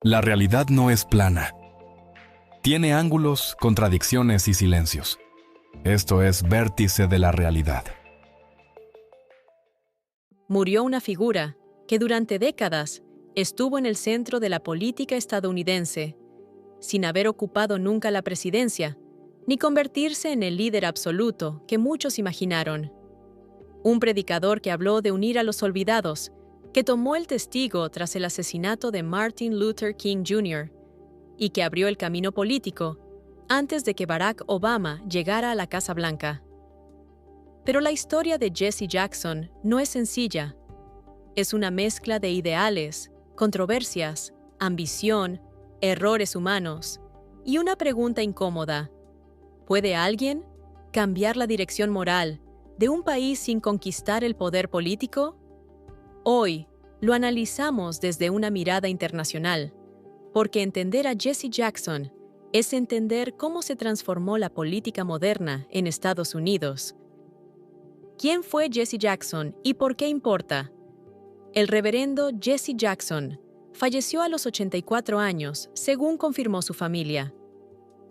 La realidad no es plana. Tiene ángulos, contradicciones y silencios. Esto es Vértice de la Realidad. Murió una figura que durante décadas estuvo en el centro de la política estadounidense, sin haber ocupado nunca la presidencia, ni convertirse en el líder absoluto que muchos imaginaron. Un predicador que habló de unir a los olvidados, que tomó el testigo tras el asesinato de Martin Luther King Jr. y que abrió el camino político antes de que Barack Obama llegara a la Casa Blanca. Pero la historia de Jesse Jackson no es sencilla. Es una mezcla de ideales, controversias, ambición, errores humanos y una pregunta incómoda. ¿Puede alguien cambiar la dirección moral de un país sin conquistar el poder político? Hoy lo analizamos desde una mirada internacional, porque entender a Jesse Jackson es entender cómo se transformó la política moderna en Estados Unidos. ¿Quién fue Jesse Jackson y por qué importa? El reverendo Jesse Jackson falleció a los 84 años, según confirmó su familia.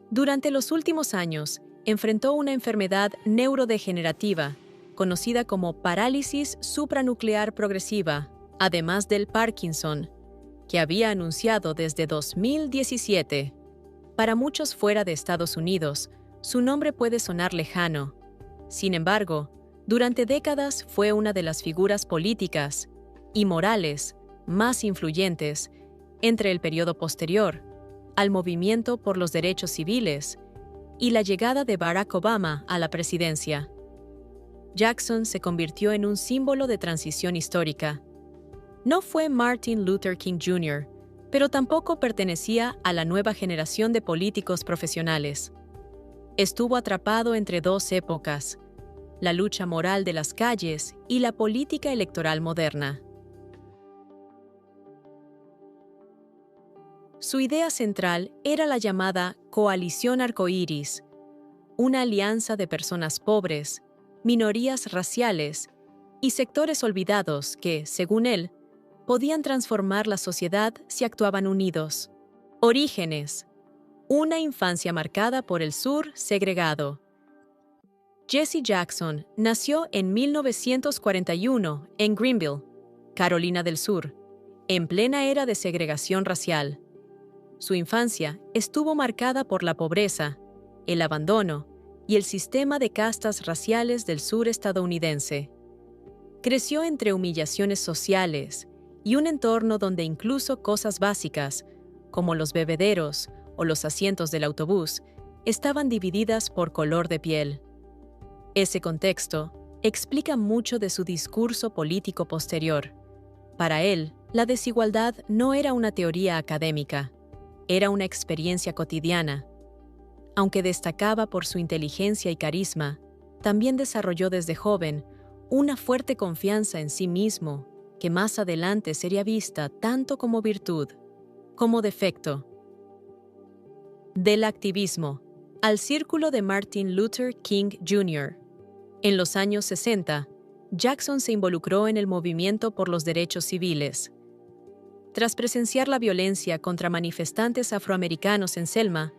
Durante los últimos años, enfrentó una enfermedad neurodegenerativa, conocida como parálisis supranuclear progresiva, además del Parkinson, que había anunciado desde 2017. Para muchos fuera de Estados Unidos, su nombre puede sonar lejano. Sin embargo, durante décadas fue una de las figuras políticas y morales más influyentes entre el periodo posterior al movimiento por los derechos civiles y la llegada de Barack Obama a la presidencia. Jackson se convirtió en un símbolo de transición histórica. No fue Martin Luther King Jr., pero tampoco pertenecía a la nueva generación de políticos profesionales. Estuvo atrapado entre dos épocas: la lucha moral de las calles y la política electoral moderna. Su idea central era la llamada Coalición Arcoíris, una alianza de personas pobres, minorías raciales y sectores olvidados que, según él, podían transformar la sociedad si actuaban unidos. Orígenes: una infancia marcada por el sur segregado. Jesse Jackson nació en 1941 en Greenville, Carolina del Sur, en plena era de segregación racial. Su infancia estuvo marcada por la pobreza, el abandono y el sistema de castas raciales del sur estadounidense. Creció entre humillaciones sociales y un entorno donde incluso cosas básicas, como los bebederos o los asientos del autobús, estaban divididas por color de piel. Ese contexto explica mucho de su discurso político posterior. Para él, la desigualdad no era una teoría académica, era una experiencia cotidiana. Aunque destacaba por su inteligencia y carisma, también desarrolló desde joven una fuerte confianza en sí mismo, que más adelante sería vista tanto como virtud como defecto. Del activismo al círculo de Martin Luther King Jr. En los años 60, Jackson se involucró en el movimiento por los derechos civiles. Tras presenciar la violencia contra manifestantes afroamericanos en Selma,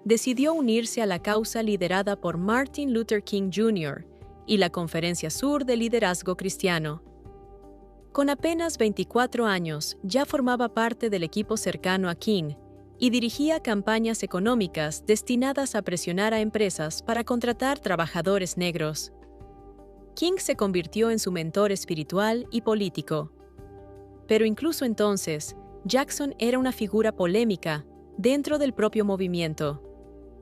decidió unirse a la causa liderada por Martin Luther King Jr. y la Conferencia Sur de Liderazgo Cristiano. Con apenas 24 años, ya formaba parte del equipo cercano a King y dirigía campañas económicas destinadas a presionar a empresas para contratar trabajadores negros. King se convirtió en su mentor espiritual y político. Pero incluso entonces, Jackson era una figura polémica dentro del propio movimiento,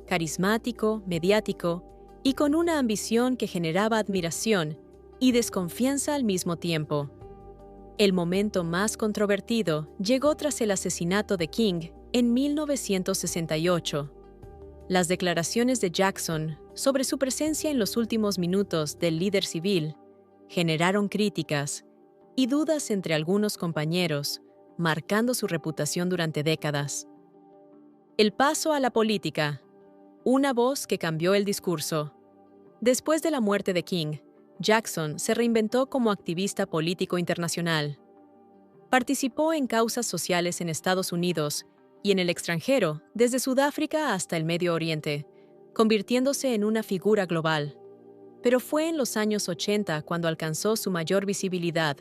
carismático, mediático y con una ambición que generaba admiración y desconfianza al mismo tiempo. El momento más controvertido llegó tras el asesinato de King en 1968. Las declaraciones de Jackson sobre su presencia en los últimos minutos del líder civil generaron críticas y dudas entre algunos compañeros, marcando su reputación durante décadas. El paso a la política. Una voz que cambió el discurso. Después de la muerte de King, Jackson se reinventó como activista político internacional. Participó en causas sociales en Estados Unidos y en el extranjero, desde Sudáfrica hasta el Medio Oriente, convirtiéndose en una figura global. Pero fue en los años 80 cuando alcanzó su mayor visibilidad.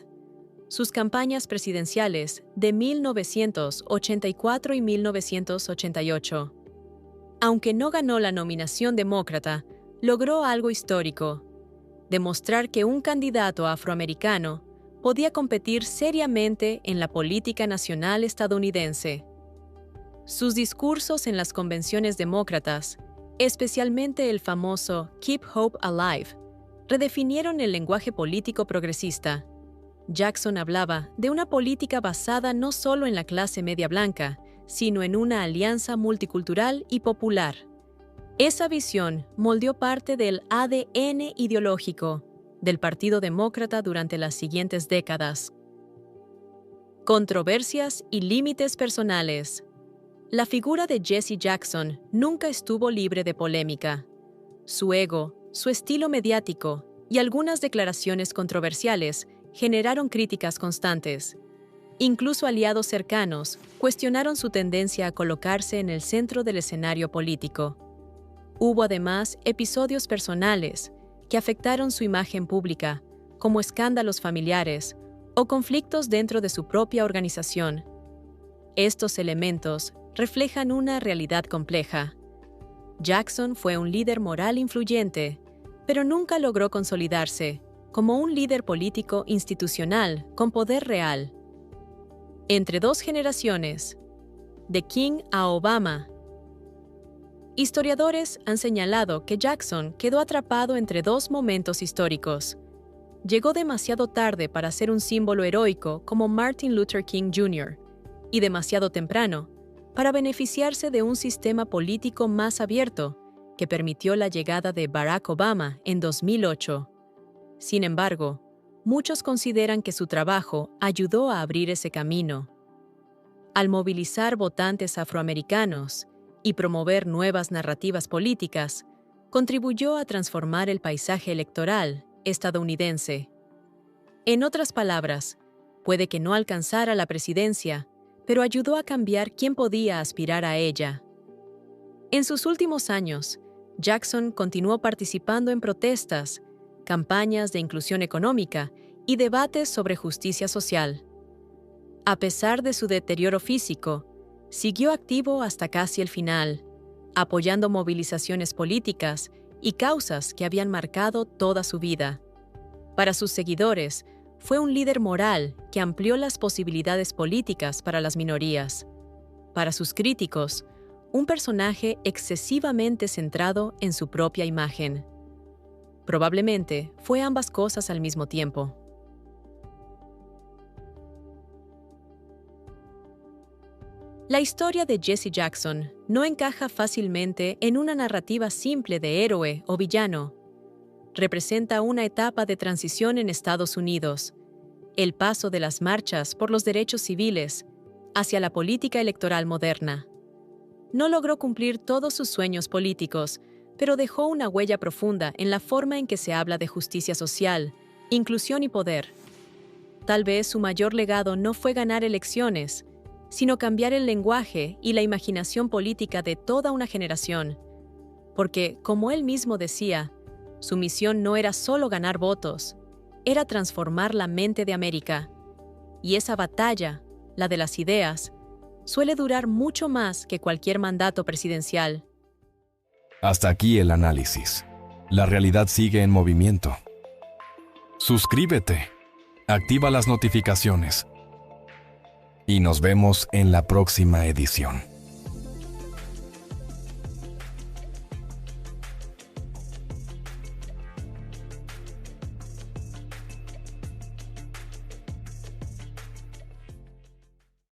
Sus campañas presidenciales de 1984 y 1988. Aunque no ganó la nominación demócrata, logró algo histórico: demostrar que un candidato afroamericano podía competir seriamente en la política nacional estadounidense. Sus discursos en las convenciones demócratas, especialmente el famoso Keep Hope Alive, redefinieron el lenguaje político progresista. Jackson hablaba de una política basada no solo en la clase media blanca, sino en una alianza multicultural y popular. Esa visión moldeó parte del ADN ideológico del Partido Demócrata durante las siguientes décadas. Controversias y límites personales. La figura de Jesse Jackson nunca estuvo libre de polémica. Su ego, su estilo mediático y algunas declaraciones controversiales generaron críticas constantes. Incluso aliados cercanos cuestionaron su tendencia a colocarse en el centro del escenario político. Hubo además episodios personales que afectaron su imagen pública, como escándalos familiares o conflictos dentro de su propia organización. Estos elementos reflejan una realidad compleja. Jackson fue un líder moral influyente, pero nunca logró consolidarse como un líder político institucional con poder real. Entre dos generaciones, de King a Obama. Historiadores han señalado que Jackson quedó atrapado entre dos momentos históricos. Llegó demasiado tarde para ser un símbolo heroico como Martin Luther King Jr. y demasiado temprano para beneficiarse de un sistema político más abierto que permitió la llegada de Barack Obama en 2008. Sin embargo, muchos consideran que su trabajo ayudó a abrir ese camino. Al movilizar votantes afroamericanos y promover nuevas narrativas políticas, contribuyó a transformar el paisaje electoral estadounidense. En otras palabras, puede que no alcanzara la presidencia, pero ayudó a cambiar quién podía aspirar a ella. En sus últimos años, Jackson continuó participando en protestas, campañas de inclusión económica y debates sobre justicia social. A pesar de su deterioro físico, siguió activo hasta casi el final, apoyando movilizaciones políticas y causas que habían marcado toda su vida. Para sus seguidores, fue un líder moral que amplió las posibilidades políticas para las minorías. Para sus críticos, un personaje excesivamente centrado en su propia imagen. Probablemente fue ambas cosas al mismo tiempo. La historia de Jesse Jackson no encaja fácilmente en una narrativa simple de héroe o villano. Representa una etapa de transición en Estados Unidos, el paso de las marchas por los derechos civiles hacia la política electoral moderna. No logró cumplir todos sus sueños políticos, pero dejó una huella profunda en la forma en que se habla de justicia social, inclusión y poder. Tal vez su mayor legado no fue ganar elecciones, sino cambiar el lenguaje y la imaginación política de toda una generación. Porque, como él mismo decía, su misión no era solo ganar votos, era transformar la mente de América. Y esa batalla, la de las ideas, suele durar mucho más que cualquier mandato presidencial. Hasta aquí el análisis. La realidad sigue en movimiento. Suscríbete, activa las notificaciones y nos vemos en la próxima edición.